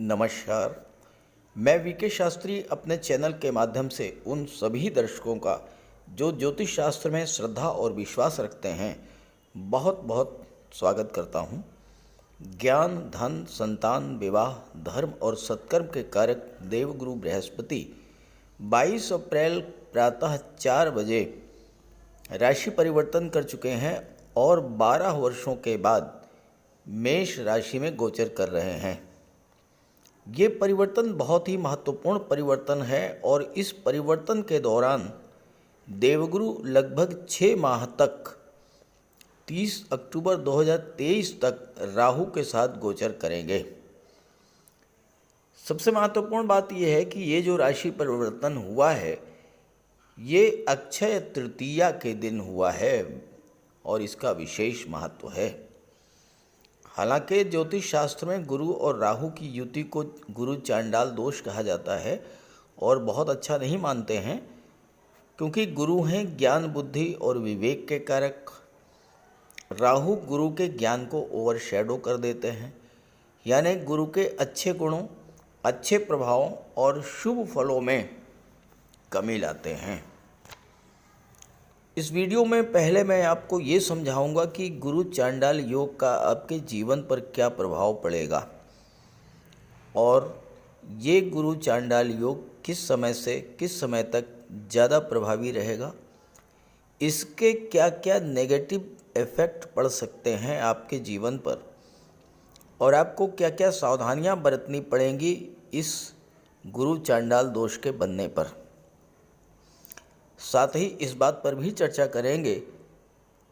नमस्कार। मैं वीके शास्त्री अपने चैनल के माध्यम से उन सभी दर्शकों का जो ज्योतिष शास्त्र में श्रद्धा और विश्वास रखते हैं बहुत बहुत स्वागत करता हूं। ज्ञान, धन, संतान, विवाह, धर्म और सत्कर्म के कारक देवगुरु बृहस्पति 22 अप्रैल प्रातः 4 बजे राशि परिवर्तन कर चुके हैं और 12 वर्षों के बाद मेष राशि में गोचर कर रहे हैं। ये परिवर्तन बहुत ही महत्वपूर्ण परिवर्तन है और इस परिवर्तन के दौरान देवगुरु लगभग 6 माह तक 30 अक्टूबर 2023 तक राहु के साथ गोचर करेंगे। सबसे महत्वपूर्ण बात यह है कि ये जो राशि परिवर्तन हुआ है ये अक्षय तृतीया के दिन हुआ है और इसका विशेष महत्व है। हालांकि ज्योतिष शास्त्र में गुरु और राहु की युति को गुरु चांडाल दोष कहा जाता है और बहुत अच्छा नहीं मानते हैं, क्योंकि गुरु हैं ज्ञान, बुद्धि और विवेक के कारक। राहु गुरु के ज्ञान को ओवरशैडो कर देते हैं, यानी गुरु के अच्छे गुणों, अच्छे प्रभावों और शुभ फलों में कमी लाते हैं। इस वीडियो में पहले मैं आपको ये समझाऊंगा कि गुरु चांडाल योग का आपके जीवन पर क्या प्रभाव पड़ेगा और ये गुरु चांडाल योग किस समय से किस समय तक ज़्यादा प्रभावी रहेगा, इसके क्या क्या नेगेटिव इफ़ेक्ट पड़ सकते हैं आपके जीवन पर और आपको क्या क्या सावधानियां बरतनी पड़ेंगी इस गुरु चांडाल दोष के बनने पर। साथ ही इस बात पर भी चर्चा करेंगे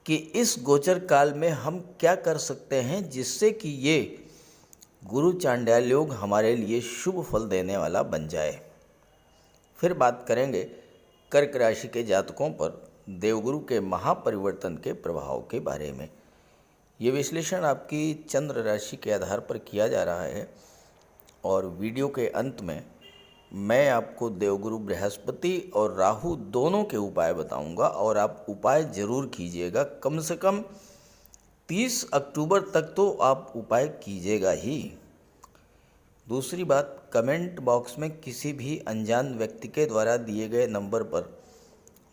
कि इस गोचर काल में हम क्या कर सकते हैं जिससे कि ये गुरु चांडाल योग हमारे लिए शुभ फल देने वाला बन जाए। फिर बात करेंगे कर्क राशि के जातकों पर देवगुरु के महापरिवर्तन के प्रभाव के बारे में। ये विश्लेषण आपकी चंद्र राशि के आधार पर किया जा रहा है और वीडियो के अंत में मैं आपको देवगुरु बृहस्पति और राहु दोनों के उपाय बताऊंगा और आप उपाय ज़रूर कीजिएगा। कम से कम 30 अक्टूबर तक तो आप उपाय कीजिएगा ही। दूसरी बात, कमेंट बॉक्स में किसी भी अनजान व्यक्ति के द्वारा दिए गए नंबर पर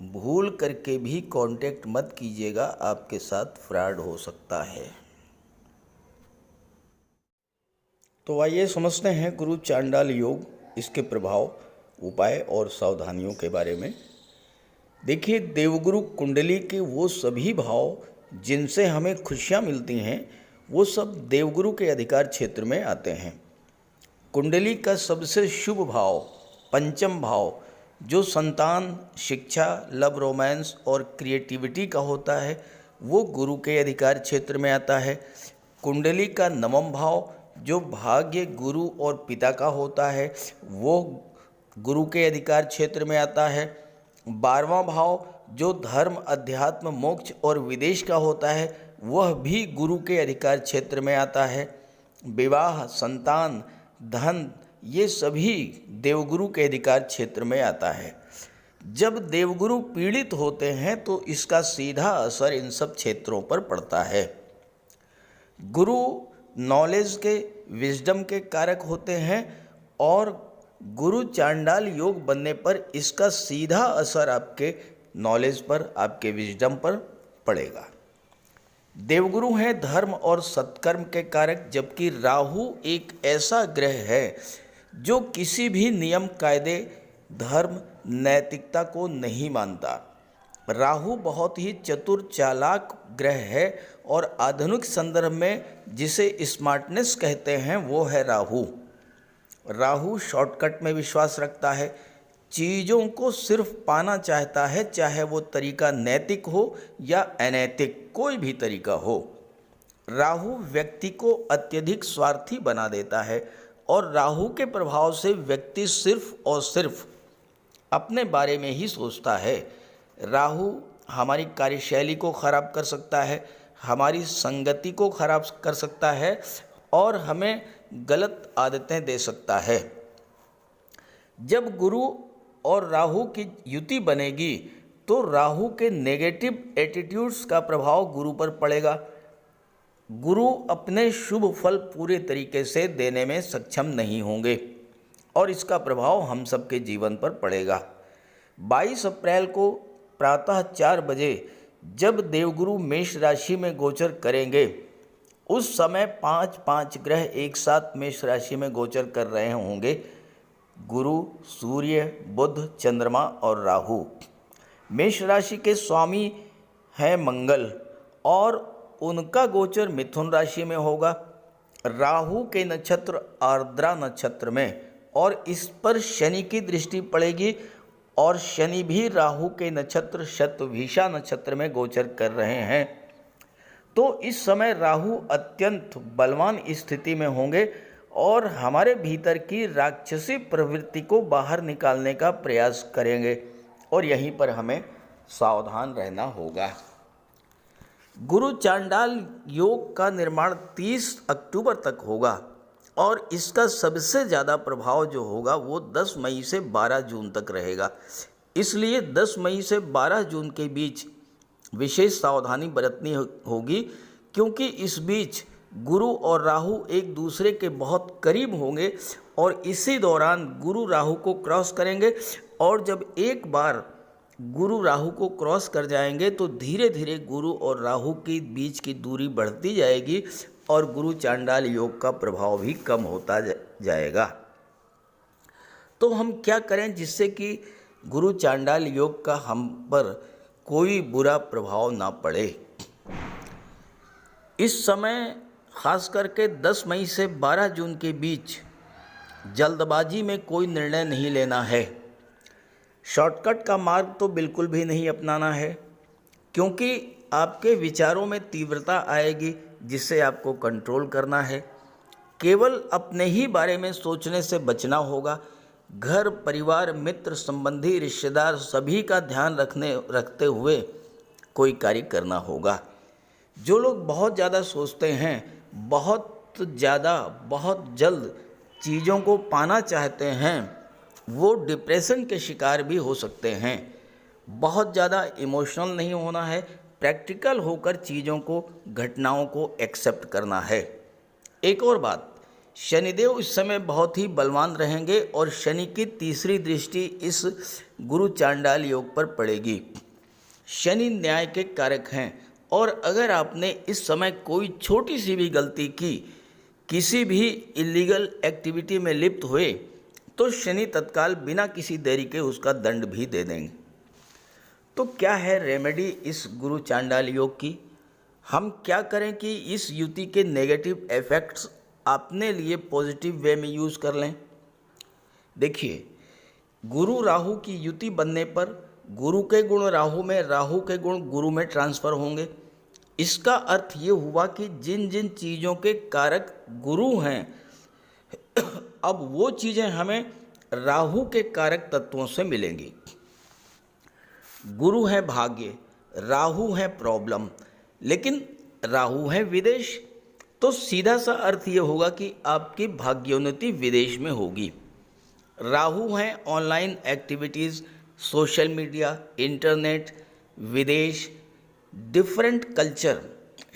भूल करके भी कांटेक्ट मत कीजिएगा, आपके साथ फ्रॉड हो सकता है। तो आइए समझते हैं गुरु चांडाल योग, इसके प्रभाव, उपाय और सावधानियों के बारे में। देखिए, देवगुरु कुंडली के वो सभी भाव जिनसे हमें खुशियाँ मिलती हैं वो सब देवगुरु के अधिकार क्षेत्र में आते हैं। कुंडली का सबसे शुभ भाव पंचम भाव जो संतान, शिक्षा, लव, रोमांस और क्रिएटिविटी का होता है वो गुरु के अधिकार क्षेत्र में आता है। कुंडली का नवम भाव जो भाग्य, गुरु और पिता का होता है वो गुरु के अधिकार क्षेत्र में आता है। 12वां भाव जो धर्म, अध्यात्म, मोक्ष और विदेश का होता है वह भी गुरु के अधिकार क्षेत्र में आता है। विवाह, संतान, धन ये सभी देवगुरु के अधिकार क्षेत्र में आता है। जब देवगुरु पीड़ित होते हैं तो इसका सीधा असर इन सब क्षेत्रों पर पड़ता है। गुरु नॉलेज के, विजडम के कारक होते हैं और गुरु चांडाल योग बनने पर इसका सीधा असर आपके नॉलेज पर, आपके विजडम पर पड़ेगा। देवगुरु हैं धर्म और सत्कर्म के कारक, जबकि राहु एक ऐसा ग्रह है जो किसी भी नियम, कायदे, धर्म, नैतिकता को नहीं मानता। राहु बहुत ही चतुर, चालाक ग्रह है और आधुनिक संदर्भ में जिसे स्मार्टनेस कहते हैं वो है राहु। राहु शॉर्टकट में विश्वास रखता है, चीज़ों को सिर्फ पाना चाहता है, चाहे वो तरीका नैतिक हो या अनैतिक, कोई भी तरीका हो। राहु व्यक्ति को अत्यधिक स्वार्थी बना देता है और राहु के प्रभाव से व्यक्ति सिर्फ और सिर्फ अपने बारे में ही सोचता है। राहु हमारी कार्यशैली को ख़राब कर सकता है, हमारी संगति को ख़राब कर सकता है और हमें गलत आदतें दे सकता है। जब गुरु और राहु की युति बनेगी तो राहु के नेगेटिव एटीट्यूड्स का प्रभाव गुरु पर पड़ेगा। गुरु अपने शुभ फल पूरे तरीके से देने में सक्षम नहीं होंगे और इसका प्रभाव हम सबके जीवन पर पड़ेगा। 22 अप्रैल को प्रातः 4 बजे जब देवगुरु मेष राशि में गोचर करेंगे, उस समय 5 ग्रह एक साथ मेष राशि में गोचर कर रहे होंगे। गुरु, सूर्य, बुध, चंद्रमा और राहु। मेष राशि के स्वामी हैं मंगल और उनका गोचर मिथुन राशि में होगा, राहु के नक्षत्र आर्द्रा नक्षत्र में, और इस पर शनि की दृष्टि पड़ेगी और शनि भी राहु के नक्षत्र शतभिषा नक्षत्र में गोचर कर रहे हैं। तो इस समय राहु अत्यंत बलवान स्थिति में होंगे और हमारे भीतर की राक्षसी प्रवृत्ति को बाहर निकालने का प्रयास करेंगे और यहीं पर हमें सावधान रहना होगा। गुरु चांडाल योग का निर्माण 30 अक्टूबर तक होगा और इसका सबसे ज़्यादा प्रभाव जो होगा वो 10 मई से 12 जून तक रहेगा। इसलिए 10 मई से 12 जून के बीच विशेष सावधानी बरतनी होगी, क्योंकि इस बीच गुरु और राहु एक दूसरे के बहुत करीब होंगे और इसी दौरान गुरु राहु को क्रॉस करेंगे और जब एक बार गुरु राहु को क्रॉस कर जाएंगे तो धीरे धीरे गुरु और राहु के बीच की दूरी बढ़ती जाएगी और गुरु चांडाल योग का प्रभाव भी कम होता जाएगा। तो हम क्या करें जिससे कि गुरु चांडाल योग का हम पर कोई बुरा प्रभाव ना पड़े। इस समय खास करके 10 मई से 12 जून के बीच जल्दबाजी में कोई निर्णय नहीं लेना है। शॉर्टकट का मार्ग तो बिल्कुल भी नहीं अपनाना है, क्योंकि आपके विचारों में तीव्रता आएगी जिसे आपको कंट्रोल करना है। केवल अपने ही बारे में सोचने से बचना होगा। घर, परिवार, मित्र, संबंधी, रिश्तेदार सभी का ध्यान रखते हुए कोई कार्य करना होगा। जो लोग बहुत ज़्यादा सोचते हैं, बहुत जल्द चीज़ों को पाना चाहते हैं, वो डिप्रेशन के शिकार भी हो सकते हैं। बहुत ज़्यादा इमोशनल नहीं होना है, प्रैक्टिकल होकर चीज़ों को, घटनाओं को एक्सेप्ट करना है। एक और बात, शनिदेव इस समय बहुत ही बलवान रहेंगे और शनि की तीसरी दृष्टि इस गुरु चांडाल योग पर पड़ेगी। शनि न्याय के कारक हैं और अगर आपने इस समय कोई छोटी सी भी गलती की, किसी भी इलीगल एक्टिविटी में लिप्त हुए, तो शनि तत्काल बिना किसी देरी के उसका दंड भी दे देंगे। तो क्या है रेमेडी इस गुरु चांडाल योग की? हम क्या करें कि इस युति के नेगेटिव इफेक्ट्स अपने लिए पॉजिटिव वे में यूज़ कर लें? देखिए, गुरु राहु की युति बनने पर गुरु के गुण राहु में, राहु के गुण गुरु में ट्रांसफ़र होंगे। इसका अर्थ ये हुआ कि जिन जिन चीज़ों के कारक गुरु हैं, अब वो चीज़ें हमें राहु के कारक तत्वों से मिलेंगी। गुरु है भाग्य, राहु है प्रॉब्लम, लेकिन राहु है विदेश। तो सीधा सा अर्थ ये होगा कि आपकी भाग्योन्नति विदेश में होगी। राहु है online activities, social media, internet, विदेश, different culture,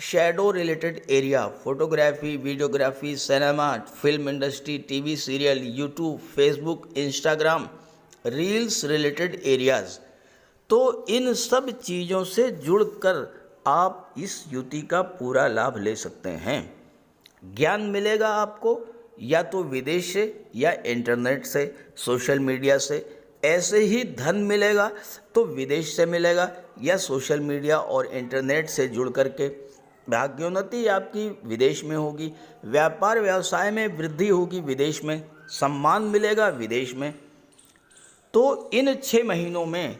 shadow related area, photography, videography, cinema, film industry, TV serial, YouTube, Facebook, Instagram, reels related areas. तो इन सब चीज़ों से जुड़कर आप इस युति का पूरा लाभ ले सकते हैं। ज्ञान मिलेगा आपको या तो विदेश से या इंटरनेट से, सोशल मीडिया से। ऐसे ही धन मिलेगा तो विदेश से मिलेगा या सोशल मीडिया और इंटरनेट से जुड़ करके। भाग्योन्नति आपकी विदेश में होगी, व्यापार व्यवसाय में वृद्धि होगी विदेश में, सम्मान मिलेगा विदेश में। तो इन 6 महीनों में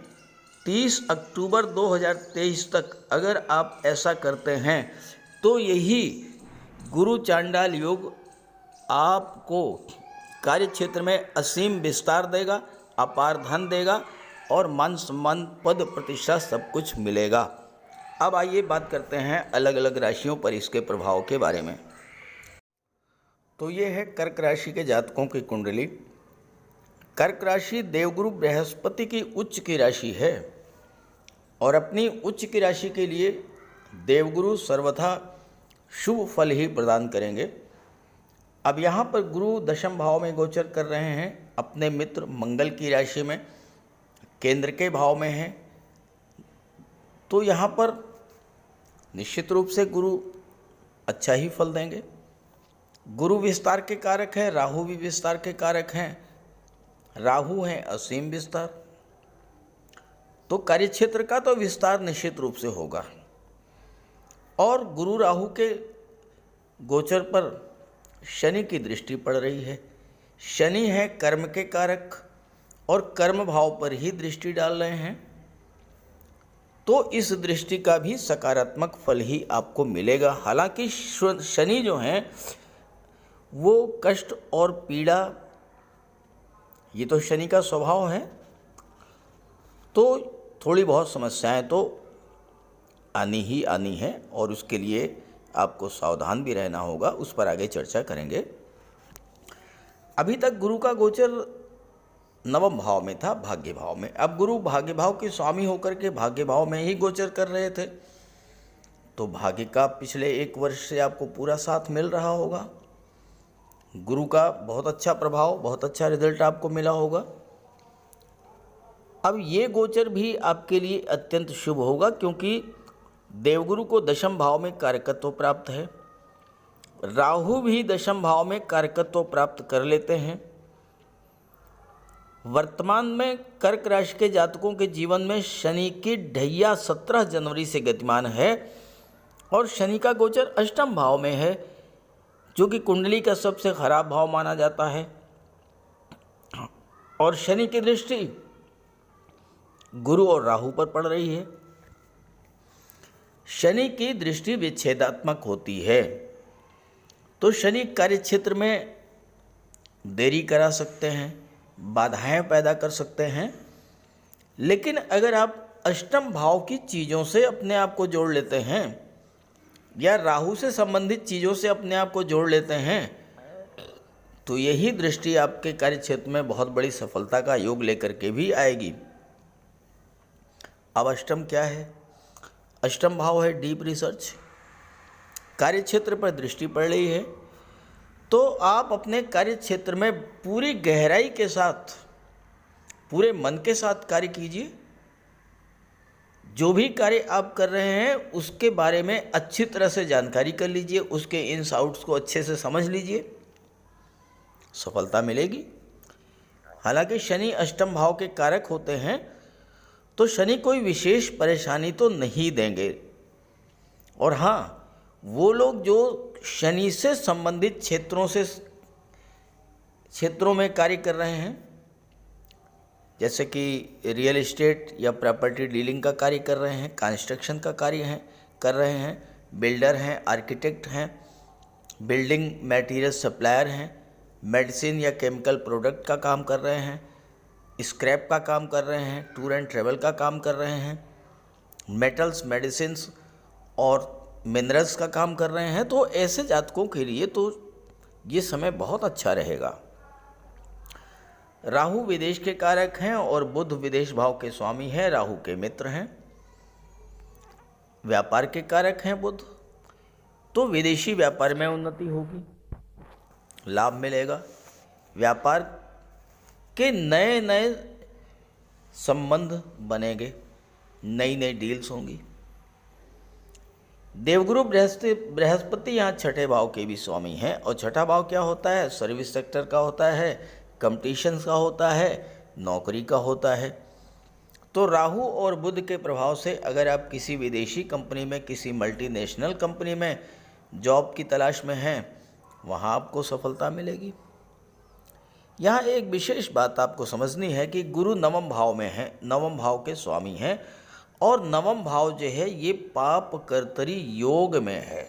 30 अक्टूबर 2023 तक अगर आप ऐसा करते हैं तो यही गुरु चांडाल योग आपको कार्य क्षेत्र में असीम विस्तार देगा, अपार धन देगा और मान सम्मान, पद प्रतिष्ठा सब कुछ मिलेगा। अब आइए बात करते हैं अलग अलग राशियों पर इसके प्रभाव के बारे में। तो ये है कर्क राशि के जातकों की कुंडली। कर्क राशि देवगुरु बृहस्पति की उच्च की राशि है और अपनी उच्च की राशि के लिए देवगुरु सर्वथा शुभ फल ही प्रदान करेंगे। अब यहाँ पर गुरु दशम भाव में गोचर कर रहे हैं, अपने मित्र मंगल की राशि में, केंद्र के भाव में हैं। तो यहाँ पर निश्चित रूप से गुरु अच्छा ही फल देंगे। गुरु विस्तार के कारक हैं, राहु भी विस्तार के कारक हैं। राहु हैं असीम विस्तार, तो कार्यक्षेत्र का तो विस्तार निश्चित रूप से होगा। और गुरु राहु के गोचर पर शनि की दृष्टि पड़ रही है। शनि है कर्म के कारक और कर्म भाव पर ही दृष्टि डाल रहे हैं, तो इस दृष्टि का भी सकारात्मक फल ही आपको मिलेगा। हालांकि शनि जो हैं वो कष्ट और पीड़ा, ये तो शनि का स्वभाव है, तो थोड़ी बहुत समस्याएं तो आनी ही आनी है और उसके लिए आपको सावधान भी रहना होगा। उस पर आगे चर्चा करेंगे। अभी तक गुरु का गोचर नवम भाव में था, भाग्य भाव में। अब गुरु भाग्य भाव के स्वामी होकर के भाग्य भाव में ही गोचर कर रहे थे, तो भाग्य का पिछले 1 वर्ष से आपको पूरा साथ मिल रहा होगा। गुरु का बहुत अच्छा प्रभाव, बहुत अच्छा रिजल्ट आपको मिला होगा। अब ये गोचर भी आपके लिए अत्यंत शुभ होगा, क्योंकि देवगुरु को दशम भाव में कारकत्व प्राप्त है। राहु भी दशम भाव में कारकत्व प्राप्त कर लेते हैं। वर्तमान में कर्क राशि के जातकों के जीवन में शनि की ढैया 17 जनवरी से गतिमान है और शनि का गोचर अष्टम भाव में है, जो कि कुंडली का सबसे खराब भाव माना जाता है। और शनि की दृष्टि गुरु और राहु पर पड़ रही है। शनि की दृष्टि विच्छेदात्मक होती है, तो शनि कार्यक्षेत्र में देरी करा सकते हैं, बाधाएं पैदा कर सकते हैं। लेकिन अगर आप अष्टम भाव की चीज़ों से अपने आप को जोड़ लेते हैं या राहु से संबंधित चीज़ों से अपने आप को जोड़ लेते हैं, तो यही दृष्टि आपके कार्यक्षेत्र में बहुत बड़ी सफलता का योग लेकर के भी आएगी। अब अष्टम क्या है? अष्टम भाव है डीप रिसर्च। कार्यक्षेत्र पर दृष्टि पड़ रही है, तो आप अपने कार्यक्षेत्र में पूरी गहराई के साथ, पूरे मन के साथ कार्य कीजिए। जो भी कार्य आप कर रहे हैं उसके बारे में अच्छी तरह से जानकारी कर लीजिए, उसके इन्स आउट्स को अच्छे से समझ लीजिए, सफलता मिलेगी। हालांकि शनि अष्टम भाव के कारक होते हैं, तो शनि कोई विशेष परेशानी तो नहीं देंगे। और हाँ, वो लोग जो शनि से संबंधित क्षेत्रों में कार्य कर रहे हैं, जैसे कि रियल एस्टेट या प्रॉपर्टी डीलिंग का कार्य कर रहे हैं, कंस्ट्रक्शन का कार्य कर रहे हैं, बिल्डर हैं, आर्किटेक्ट हैं, बिल्डिंग मटेरियल सप्लायर हैं, मेडिसिन या केमिकल प्रोडक्ट का काम कर रहे हैं, स्क्रैप का काम कर रहे हैं, टूर एंड ट्रैवल का काम कर रहे हैं, मेटल्स, मेडिसिन्स और मिनरल्स का काम कर रहे हैं, तो ऐसे जातकों के लिए तो ये समय बहुत अच्छा रहेगा। राहु विदेश के कारक हैं और बुध विदेश भाव के स्वामी हैं, राहु के मित्र हैं। व्यापार के कारक हैं बुध, तो विदेशी व्यापार में उन्नति होगी, लाभ मिलेगा। व्यापार के नए नए संबंध बनेंगे, नई नई डील्स होंगी। देवगुरु बृहस्पति यहाँ छठे भाव के भी स्वामी हैं, और छठा भाव क्या होता है? सर्विस सेक्टर का होता है, कंपटीशन का होता है, नौकरी का होता है। तो राहु और बुध के प्रभाव से अगर आप किसी विदेशी कंपनी में, किसी मल्टीनेशनल कंपनी में जॉब की तलाश में हैं, वहाँ आपको सफलता मिलेगी। यहाँ एक विशेष बात आपको समझनी है कि गुरु नवम भाव में है, नवम भाव के स्वामी हैं, और नवम भाव जो है ये पाप कर्तरी योग में है।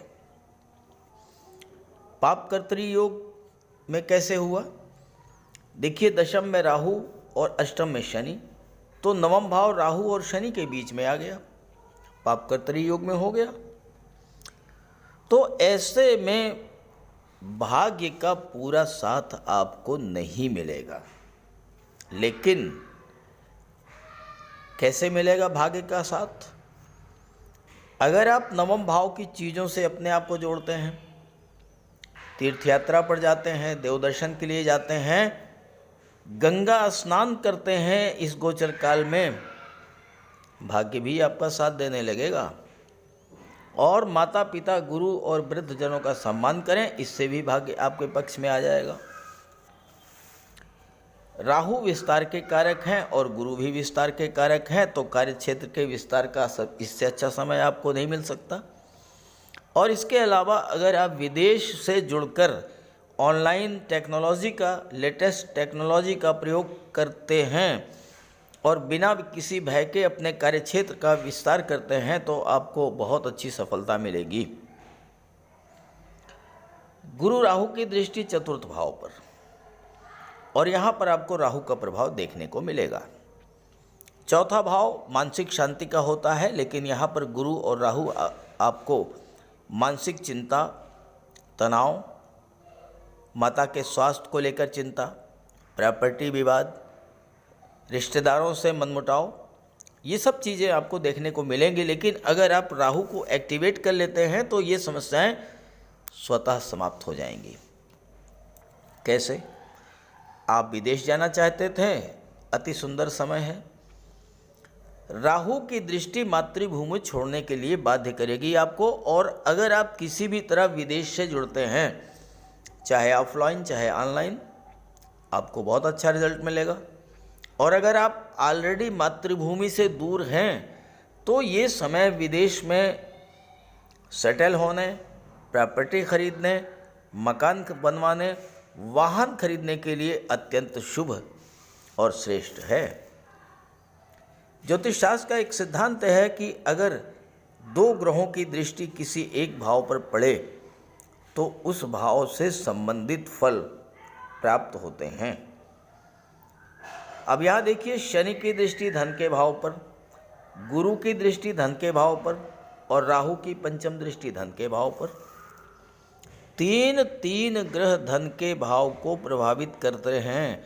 पाप कर्तरी योग में कैसे हुआ? देखिए, दशम में राहु और अष्टम में शनि, तो नवम भाव राहु और शनि के बीच में आ गया, पाप कर्तरी योग में हो गया। तो ऐसे में भाग्य का पूरा साथ आपको नहीं मिलेगा। लेकिन कैसे मिलेगा भाग्य का साथ? अगर आप नवम भाव की चीज़ों से अपने आप को जोड़ते हैं, तीर्थ यात्रा पर जाते हैं, देव दर्शन के लिए जाते हैं, गंगा स्नान करते हैं, इस गोचर काल में भाग्य भी आपका साथ देने लगेगा। और माता पिता, गुरु और वृद्धजनों का सम्मान करें, इससे भी भाग्य आपके पक्ष में आ जाएगा। राहु विस्तार के कारक हैं और गुरु भी विस्तार के कारक हैं, तो कार्य क्षेत्र के विस्तार का इससे अच्छा समय आपको नहीं मिल सकता। और इसके अलावा अगर आप विदेश से जुड़कर ऑनलाइन टेक्नोलॉजी का, लेटेस्ट टेक्नोलॉजी का प्रयोग करते हैं और बिना किसी भय के अपने कार्यक्षेत्र का विस्तार करते हैं, तो आपको बहुत अच्छी सफलता मिलेगी। गुरु राहु की दृष्टि चतुर्थ भाव पर, और यहाँ पर आपको राहु का प्रभाव देखने को मिलेगा। चौथा भाव मानसिक शांति का होता है, लेकिन यहाँ पर गुरु और राहु आपको मानसिक चिंता, तनाव, माता के स्वास्थ्य को लेकर चिंता, प्रॉपर्टी विवाद, रिश्तेदारों से मनमुटाव, ये सब चीज़ें आपको देखने को मिलेंगी। लेकिन अगर आप राहु को एक्टिवेट कर लेते हैं तो ये समस्याएं स्वतः समाप्त हो जाएंगी। कैसे? आप विदेश जाना चाहते थे, अति सुंदर समय है। राहु की दृष्टि मातृभूमि छोड़ने के लिए बाध्य करेगी आपको, और अगर आप किसी भी तरह विदेश से जुड़ते हैं, चाहे ऑफलाइन चाहे ऑनलाइन, आपको बहुत अच्छा रिजल्ट मिलेगा। और अगर आप ऑलरेडी मातृभूमि से दूर हैं, तो ये समय विदेश में सेटल होने, प्रॉपर्टी खरीदने, मकान बनवाने, वाहन खरीदने के लिए अत्यंत शुभ और श्रेष्ठ है। ज्योतिष शास्त्र का एक सिद्धांत है कि अगर दो ग्रहों की दृष्टि किसी एक भाव पर पड़े तो उस भाव से संबंधित फल प्राप्त होते हैं। अब यहाँ देखिए, शनि की दृष्टि धन के भाव पर, गुरु की दृष्टि धन के भाव पर और राहु की पंचम दृष्टि धन के भाव पर। तीन ग्रह धन के भाव को प्रभावित करते हैं,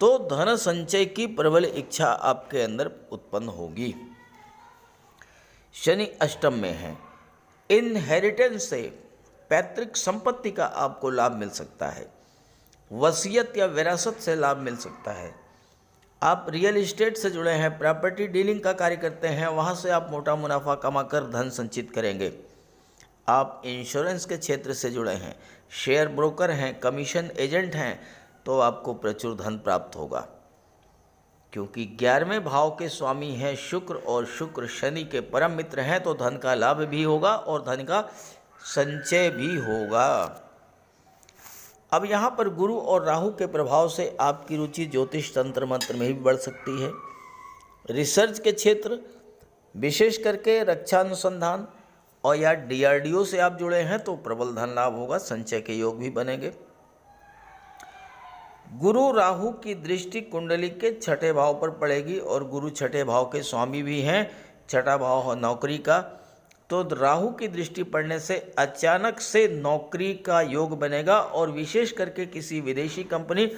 तो धन संचय की प्रबल इच्छा आपके अंदर उत्पन्न होगी। शनि अष्टम में है, इनहेरिटेंस से, पैतृक संपत्ति का आपको लाभ मिल सकता है, वसीयत या विरासत से लाभ मिल सकता है। आप रियल इस्टेट से जुड़े हैं, प्रॉपर्टी डीलिंग का कार्य करते हैं, वहाँ से आप मोटा मुनाफा कमाकर धन संचित करेंगे। आप इंश्योरेंस के क्षेत्र से जुड़े हैं, शेयर ब्रोकर हैं, कमीशन एजेंट हैं, तो आपको प्रचुर धन प्राप्त होगा, क्योंकि 11वें भाव के स्वामी हैं शुक्र, और शुक्र शनि के परम मित्र हैं, तो धन का लाभ भी होगा और धन का संचय भी होगा। अब यहाँ पर गुरु और राहु के प्रभाव से आपकी रुचि ज्योतिष तंत्र मंत्र में भी बढ़ सकती है। रिसर्च के क्षेत्र, विशेष करके रक्षा अनुसंधान और या DRDO से आप जुड़े हैं तो प्रबल धन लाभ होगा, संचय के योग भी बनेंगे। गुरु राहु की दृष्टि कुंडली के छठे भाव पर पड़ेगी, और गुरु छठे भाव के स्वामी भी हैं, छठा भाव नौकरी का, तो राहु की दृष्टि पड़ने से अचानक से नौकरी का योग बनेगा, और विशेष करके किसी विदेशी कंपनी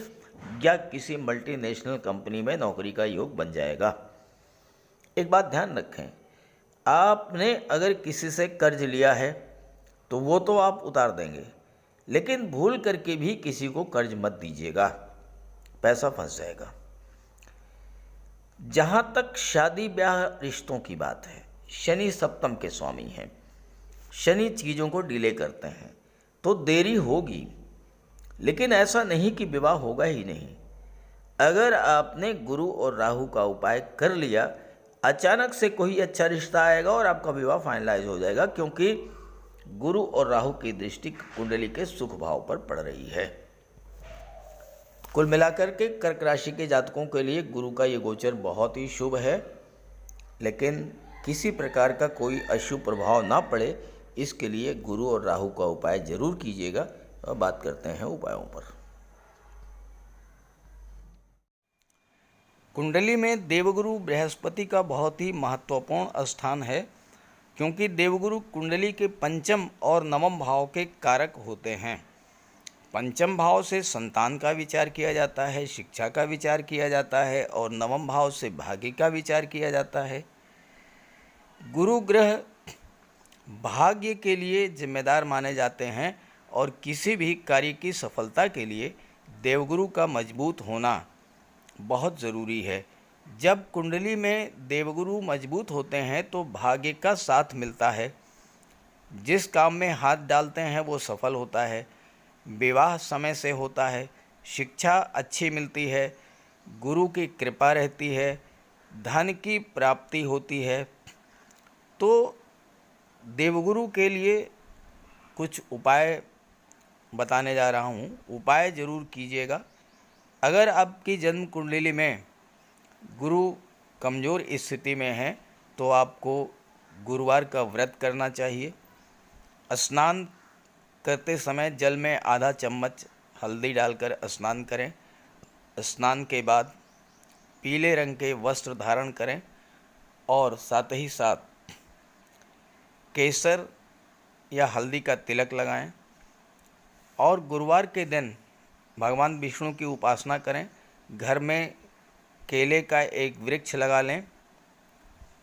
या किसी मल्टीनेशनल कंपनी में नौकरी का योग बन जाएगा। एक बात ध्यान रखें, आपने अगर किसी से कर्ज लिया है तो वो तो आप उतार देंगे, लेकिन भूल करके भी किसी को कर्ज मत दीजिएगा, पैसा फंस जाएगा। जहाँ तक शादी ब्याह रिश्तों की बात है, शनि सप्तम के स्वामी हैं, शनि चीज़ों को डिले करते हैं, तो देरी होगी, लेकिन ऐसा नहीं कि विवाह होगा ही नहीं। अगर आपने गुरु और राहु का उपाय कर लिया, अचानक से कोई अच्छा रिश्ता आएगा और आपका विवाह फाइनलाइज हो जाएगा, क्योंकि गुरु और राहु की दृष्टि कुंडली के सुख भाव पर पड़ रही है। कुल मिलाकर के कर्क राशि के जातकों के लिए गुरु का ये गोचर बहुत ही शुभ है, लेकिन किसी प्रकार का कोई अशुभ प्रभाव ना पड़े, इसके लिए गुरु और राहु का उपाय जरूर कीजिएगा। अब बात करते हैं उपायों पर। कुंडली में देवगुरु बृहस्पति का बहुत ही महत्वपूर्ण स्थान है, क्योंकि देवगुरु कुंडली के पंचम और नवम भाव के कारक होते हैं। पंचम भाव से संतान का विचार किया जाता है, शिक्षा का विचार किया जाता है, और नवम भाव से भाग्य का विचार किया जाता है। गुरु ग्रह भाग्य के लिए जिम्मेदार माने जाते हैं और किसी भी कार्य की सफलता के लिए देवगुरु का मजबूत होना बहुत ज़रूरी है। जब कुंडली में देवगुरु मजबूत होते हैं तो भाग्य का साथ मिलता है। जिस काम में हाथ डालते हैं वो सफल होता है। विवाह समय से होता है, शिक्षा अच्छी मिलती है, गुरु की कृपा रहती है, धन की प्राप्ति होती है। तो देवगुरु के लिए कुछ उपाय बताने जा रहा हूँ, उपाय ज़रूर कीजिएगा। अगर आपकी जन्म कुंडली में गुरु कमज़ोर स्थिति में है तो आपको गुरुवार का व्रत करना चाहिए। स्नान करते समय जल में आधा चम्मच हल्दी डालकर स्नान करें। स्नान के बाद पीले रंग के वस्त्र धारण करें और साथ ही साथ केसर या हल्दी का तिलक लगाएं और गुरुवार के दिन भगवान विष्णु की उपासना करें। घर में केले का एक वृक्ष लगा लें,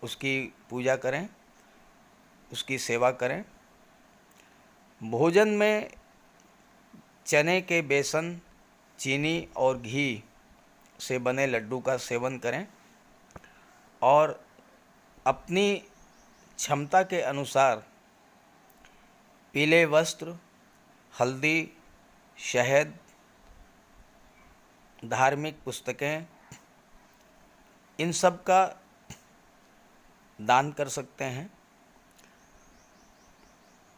उसकी पूजा करें, उसकी सेवा करें। भोजन में चने के बेसन, चीनी और घी से बने लड्डू का सेवन करें और अपनी क्षमता के अनुसार पीले वस्त्र, हल्दी, शहद, धार्मिक पुस्तकें, इन सब का दान कर सकते हैं।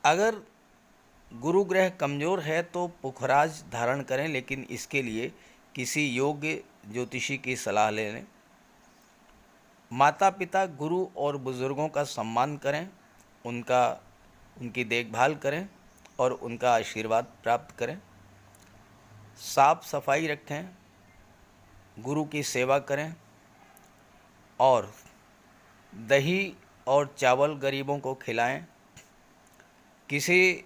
अगर गुरु ग्रह कमज़ोर है तो पुखराज धारण करें, लेकिन इसके लिए किसी योग्य ज्योतिषी की सलाह ले लें। माता पिता, गुरु और बुज़ुर्गों का सम्मान करें, उनकी देखभाल करें और उनका आशीर्वाद प्राप्त करें। साफ सफाई रखें, गुरु की सेवा करें और दही और चावल गरीबों को खिलाएं। किसी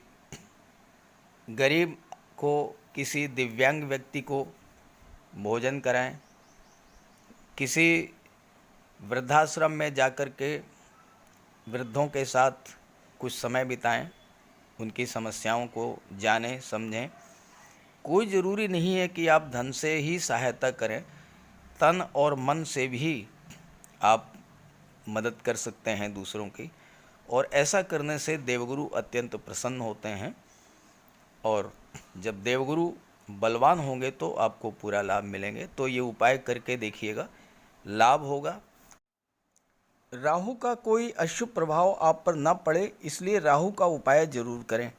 गरीब को, किसी दिव्यांग व्यक्ति को भोजन कराएं। किसी वृद्धाश्रम में जाकर के वृद्धों के साथ कुछ समय बिताएं, उनकी समस्याओं को जानें, समझें। कोई ज़रूरी नहीं है कि आप धन से ही सहायता करें, तन और मन से भी आप मदद कर सकते हैं दूसरों की, और ऐसा करने से देवगुरु अत्यंत प्रसन्न होते हैं। और जब देवगुरु बलवान होंगे तो आपको पूरा लाभ मिलेंगे। तो ये उपाय करके देखिएगा, लाभ होगा। राहु का कोई अशुभ प्रभाव आप पर न पड़े, इसलिए राहु का उपाय जरूर करें।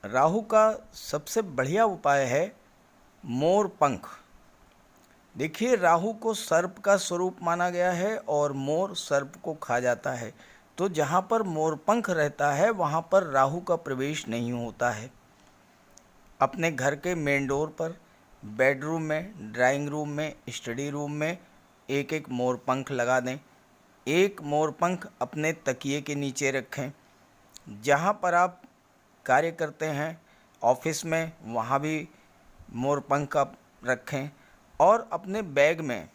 राहु का सबसे बढ़िया उपाय है मोर पंख। देखिए, राहु को सर्प का स्वरूप माना गया है और मोर सर्प को खा जाता है। तो जहाँ पर मोर पंख रहता है वहाँ पर राहु का प्रवेश नहीं होता है। अपने घर के मेन डोर पर, बेडरूम में, ड्राइंग रूम में, स्टडी रूम में एक एक मोर पंख लगा दें। एक मोर पंख अपने तकिए के नीचे रखें। जहाँ पर आप कार्य करते हैं, ऑफिस में, वहाँ भी मोर पंख आप रखें। और अपने बैग में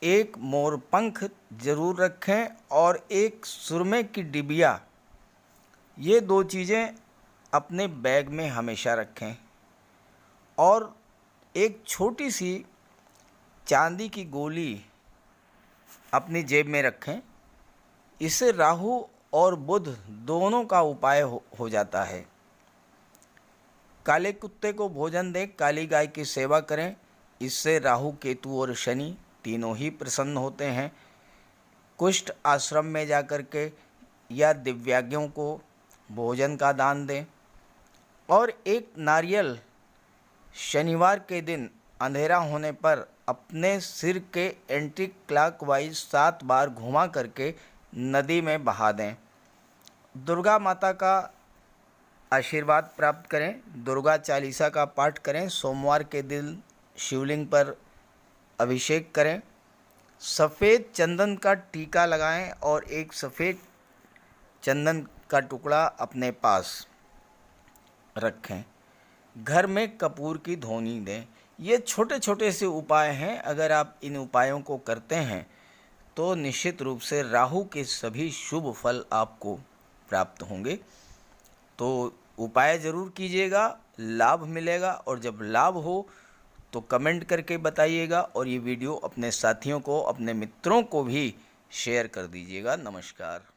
एक मोर पंख ज़रूर रखें और एक सुरमे की डिबिया, ये दो चीज़ें अपने बैग में हमेशा रखें। और एक छोटी सी चांदी की गोली अपनी जेब में रखें। इससे राहु और बुध दोनों का उपाय हो जाता है। काले कुत्ते को भोजन दें, काली गाय की सेवा करें। इससे राहु, केतु और शनि तीनों ही प्रसन्न होते हैं। कुष्ठ आश्रम में जाकर के या दिव्यांगों को भोजन का दान दें। और एक नारियल शनिवार के दिन अंधेरा होने पर अपने सिर के एंटी क्लॉकवाइज 7 बार घुमा करके नदी में बहा दें। दुर्गा माता का आशीर्वाद प्राप्त करें। दुर्गा चालीसा का पाठ करें। सोमवार के दिन शिवलिंग पर अभिषेक करें। सफ़ेद चंदन का टीका लगाएं और एक सफ़ेद चंदन का टुकड़ा अपने पास रखें। घर में कपूर की धूनी दें। ये छोटे छोटे से उपाय हैं। अगर आप इन उपायों को करते हैं तो निश्चित रूप से राहु के सभी शुभ फल आपको प्राप्त होंगे। तो उपाय ज़रूर कीजिएगा, लाभ मिलेगा। और जब लाभ हो तो कमेंट करके बताइएगा और ये वीडियो अपने साथियों को, अपने मित्रों को भी शेयर कर दीजिएगा। नमस्कार।